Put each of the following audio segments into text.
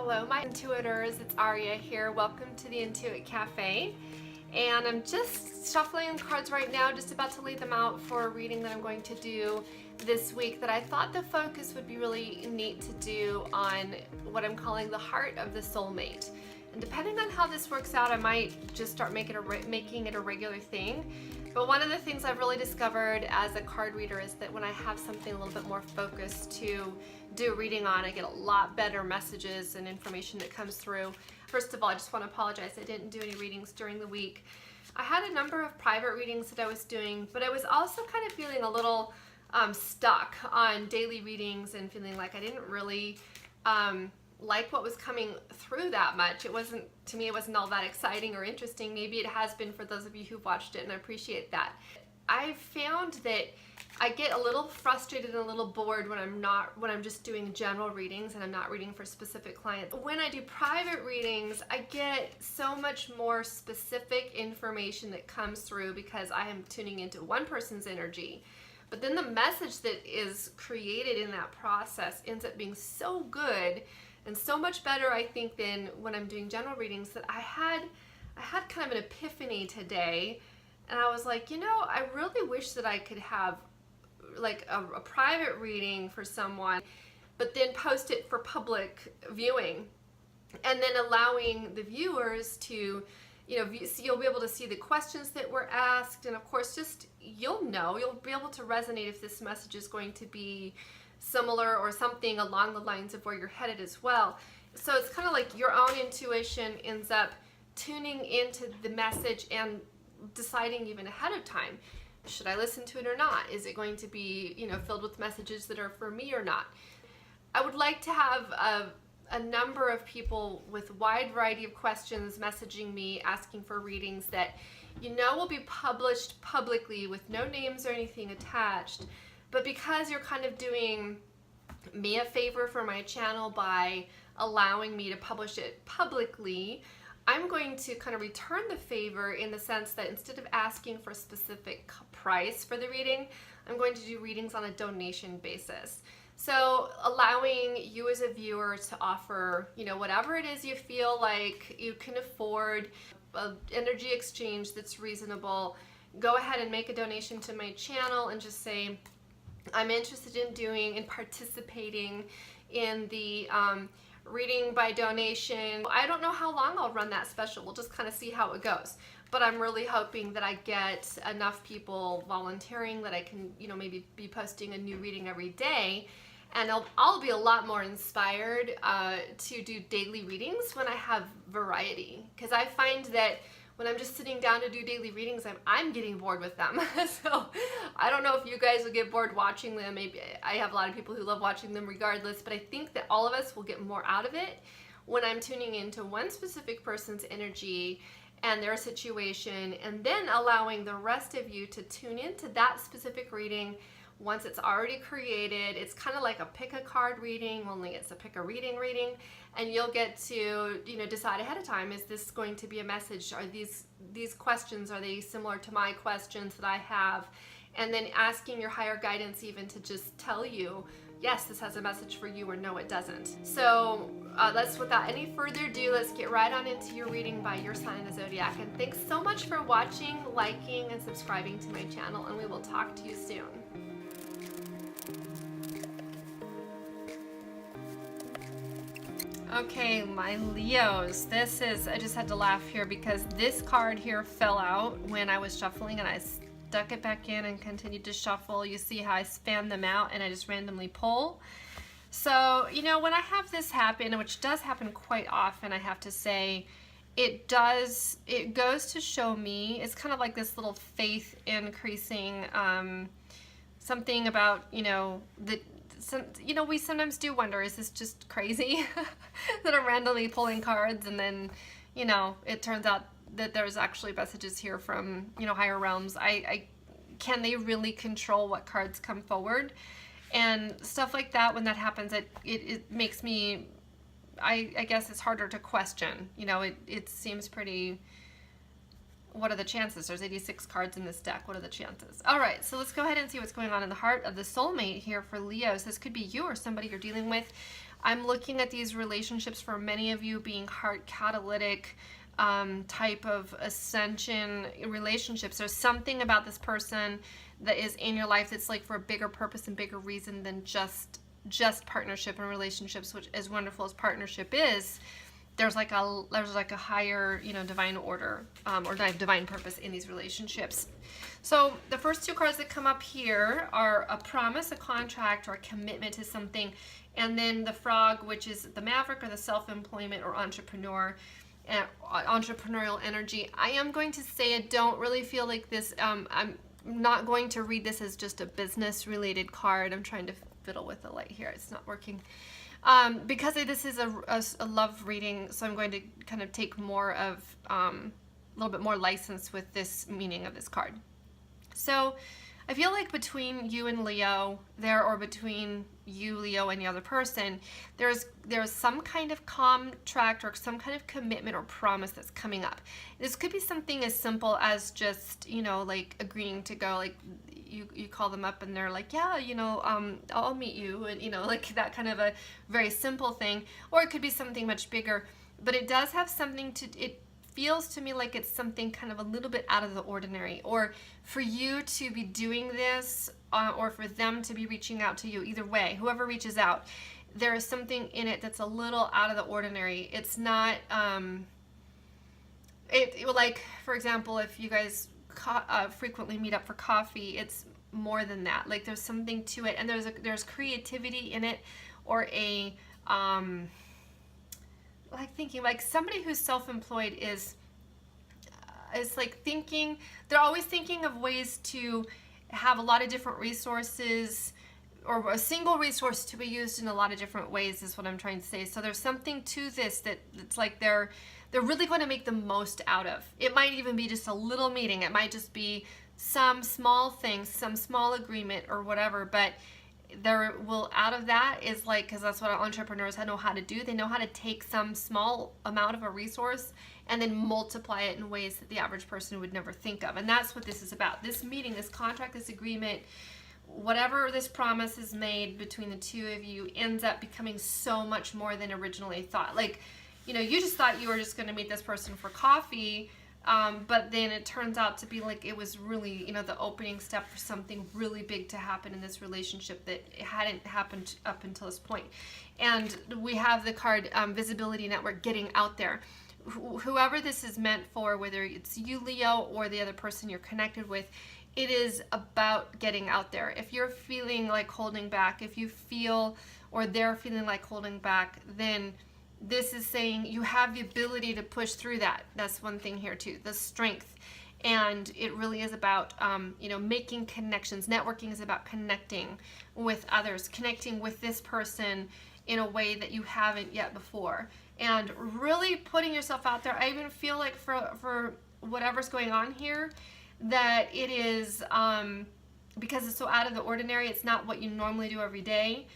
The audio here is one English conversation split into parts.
Hello my intuitors, it's Aria here. Welcome to the Intuit Cafe. And I'm just shuffling cards right now, just about to lay them out for a reading that I'm going to do this week that I thought the focus would be really neat to do on what I'm calling the heart of the soulmate. And depending on how this works out, I might just start making it a regular thing. But one of the things I've really discovered as a card reader is that when I have something a little bit more focused to do a reading on, I get a lot better messages and information that comes through. First of all, I just want to apologize. I didn't do any readings during the week. I had a number of private readings that I was doing, but I was also kind of feeling a little stuck on daily readings and feeling like I didn't really like what was coming through that much. It wasn't, to me, it wasn't all that exciting or interesting. Maybe it has been for those of you who've watched it, and I appreciate that. I found that I get a little frustrated and a little bored when I'm just doing general readings and I'm not reading for specific clients. When I do private readings, I get so much more specific information that comes through because I am tuning into one person's energy. But then the message that is created in that process ends up being so good and so much better, I think, than when I'm doing general readings, that I had kind of an epiphany today. And I was like, you know, I really wish that I could have like a private reading for someone, but then post it for public viewing, and then allowing the viewers to, you know, you'll be able to see the questions that were asked, and of course, just you'll be able to resonate if this message is going to be similar or something along the lines of where you're headed as well. So it's kind of like your own intuition ends up tuning into the message and deciding even ahead of time, should I listen to it or not? Is it going to be, you know, filled with messages that are for me or not? I would like to have a number of people with wide variety of questions messaging me, asking for readings that, you know, will be published publicly with no names or anything attached. But because you're kind of doing me a favor for my channel by allowing me to publish it publicly, I'm going to kind of return the favor in the sense that instead of asking for a specific price for the reading, I'm going to do readings on a donation basis. So allowing you as a viewer to offer, you know, whatever it is you feel like you can afford, an energy exchange that's reasonable, go ahead and make a donation to my channel and just say, I'm interested in participating in the reading by donation. I don't know how long I'll run that special. We'll just kind of see how it goes. But I'm really hoping that I get enough people volunteering that I can, you know, maybe be posting a new reading every day. And I'll be a lot more inspired to do daily readings when I have variety. Because I find that when I'm just sitting down to do daily readings, I'm getting bored with them. So I don't know if you guys will get bored watching them. Maybe I have a lot of people who love watching them regardless, but I think that all of us will get more out of it when I'm tuning into one specific person's energy and their situation, and then allowing the rest of you to tune into that specific reading once it's already created. It's kind of like a pick a card reading, only it's a pick a reading, and you'll get to, you know, decide ahead of time, is this going to be a message? Are these questions, are they similar to my questions that I have? And then asking your higher guidance even to just tell you, yes, this has a message for you, or no, it doesn't. So without any further ado, let's get right on into your reading by your sign of the zodiac. And thanks so much for watching, liking, and subscribing to my channel, and we will talk to you soon. Okay, my Leos, I just had to laugh here because this card here fell out when I was shuffling, and I stuck it back in and continued to shuffle. You see how I fan them out and I just randomly pull. So, you know, when I have this happen, which does happen quite often, I have to say, it goes to show me, it's kind of like this little faith increasing, something about, you know, we sometimes do wonder, is this just crazy that I'm randomly pulling cards, and then, you know, it turns out that there's actually messages here from, you know, higher realms. Can they really control what cards come forward? And stuff like that, when that happens, it makes me, I guess it's harder to question. You know, it seems pretty, what are the chances? There's 86 cards in this deck. What are the chances? All right, so let's go ahead and see what's going on in the heart of the soulmate here for Leos. This could be you or somebody you're dealing with. I'm looking at these relationships for many of you being heart catalytic type of ascension relationships. There's something about this person that is in your life that's like for a bigger purpose and bigger reason than just partnership and relationships, which, as wonderful as partnership is, there's like a higher, you know, divine order or divine purpose in these relationships. So the first two cards that come up here are a promise, a contract, or a commitment to something, and then the frog, which is the maverick or the self-employment or entrepreneur. Entrepreneurial energy. I am going to say I don't really feel like this, I'm not going to read this as just a business related card. I'm trying to fiddle with the light here, it's not working. Because this is a love reading, so I'm going to kind of take more of a little bit more license with this meaning of this card. So I feel like between you and Leo there, or between you, Leo, and the other person, there's some kind of contract or some kind of commitment or promise that's coming up. This could be something as simple as just, you know, like agreeing to go, like you call them up and they're like, yeah, you know, I'll meet you, and you know, like that kind of a very simple thing. Or it could be something much bigger, but it does have something to, it feels to me like it's something kind of a little bit out of the ordinary, or for you to be doing this, or for them to be reaching out to you. Either way, whoever reaches out, there is something in it that's a little out of the ordinary. It's not, like, for example, if you guys frequently meet up for coffee, it's more than that. Like there's something to it, and there's creativity in it, or a like thinking, like somebody who's self-employed is like thinking, they're always thinking of ways to have a lot of different resources, or a single resource to be used in a lot of different ways, is what I'm trying to say. So there's something to this that's like they're really going to make the most out of. It might even be just a little meeting. It might just be some small thing, some small agreement or whatever, but there will, out of that is like, because that's what entrepreneurs know how to do. They know how to take some small amount of a resource and then multiply it in ways that the average person would never think of. And that's what this is about. This meeting, this contract, this agreement, whatever this promise is made between the two of you, ends up becoming so much more than originally thought. Like, you know, you just thought you were just going to meet this person for coffee, but then it turns out to be like it was really, you know, the opening step for something really big to happen in this relationship that hadn't happened up until this point. And we have the card Visibility Network, getting out there. Whoever this is meant for, whether it's you, Leo, or the other person you're connected with, it is about getting out there. If you're feeling like holding back, if you feel, or they're feeling like holding back, then this is saying you have the ability to push through that. That's one thing here too, the strength. And it really is about, you know, making connections. Networking is about connecting with others, connecting with this person in a way that you haven't yet before, and really putting yourself out there. I even feel like for whatever's going on here, that it is, because it's so out of the ordinary, it's not what you normally do every day,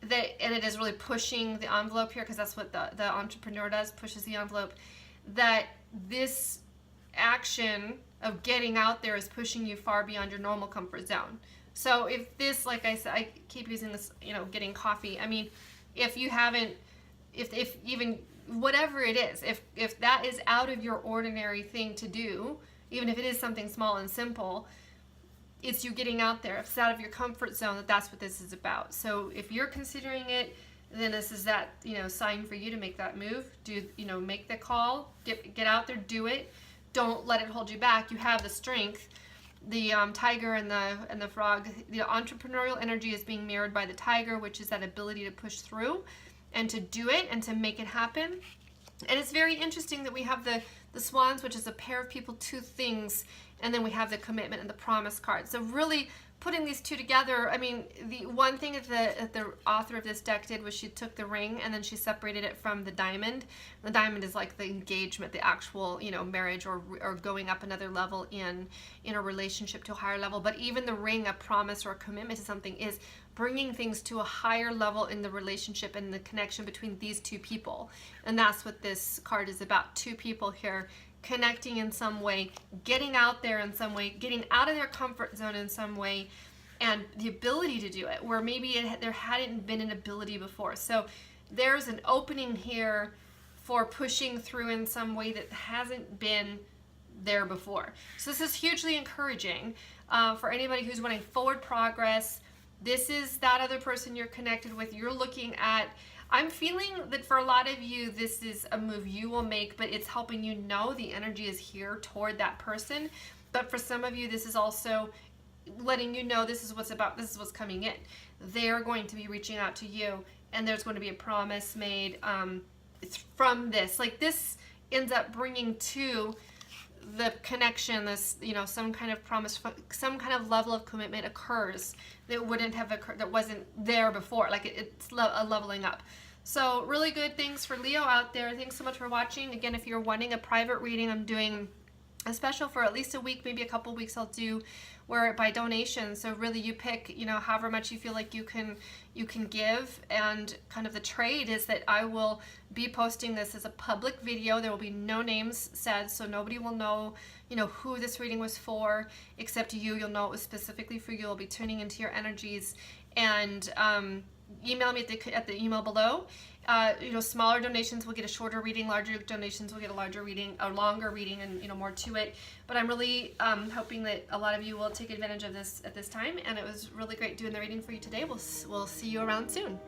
and it is really pushing the envelope here, because that's what the entrepreneur does, pushes the envelope, that this action of getting out there is pushing you far beyond your normal comfort zone. So if this, like I said, I keep using this, you know, getting coffee. I mean, if you haven't, if even whatever it is, if that is out of your ordinary thing to do, even if it is something small and simple, it's you getting out there. If it's out of your comfort zone, that's what this is about. So if you're considering it, then this is that, you know, sign for you to make that move. Do, you know, make the call, get out there, do it. Don't let it hold you back. You have the strength. The tiger and the frog, the entrepreneurial energy is being mirrored by the tiger, which is that ability to push through and to do it and to make it happen. And it's very interesting that we have the swans, which is a pair of people, two things, and then we have the commitment and the promise card. So really putting these two together, I mean, the one thing that the author of this deck did was she took the ring and then she separated it from the diamond. The diamond is like the engagement, the actual, you know, marriage or going up another level in a relationship to a higher level. But even the ring, a promise or a commitment to something, is bringing things to a higher level in the relationship and the connection between these two people. And that's what this card is about. Two people here connecting in some way, getting out there in some way, getting out of their comfort zone in some way, and the ability to do it where maybe there hadn't been an ability before. So there's an opening here for pushing through in some way that hasn't been there before. So this is hugely encouraging for anybody who's wanting forward progress. This is that other person you're connected with. You're looking at, I'm feeling that for a lot of you, this is a move you will make, but it's helping you know the energy is here toward that person. But for some of you, this is also letting you know this is what's about, this is what's coming in. They're going to be reaching out to you, and there's going to be a promise made from this. Like, this ends up bringing to the connection, this, you know, some kind of promise, some kind of level of commitment occurs that wouldn't have occurred, that wasn't there before. Like, it's a leveling up. So really good things for Leo out there. Thanks so much for watching. Again, if you're wanting a private reading, I'm doing a special for at least a week, maybe a couple weeks. I'll do where by donation. So really, you pick, you know, however much you feel like you can give, and kind of the trade is that I will be posting this as a public video. There will be no names said, so nobody will know, you know, who this reading was for except you. You'll know it was specifically for you. You'll be tuning into your energies, and email me at the email below. You know, smaller donations will get a shorter reading, larger donations will get a larger reading, a longer reading, and, you know, more to it. But I'm really hoping that a lot of you will take advantage of this at this time, and it was really great doing the reading for you today. We'll see you around soon.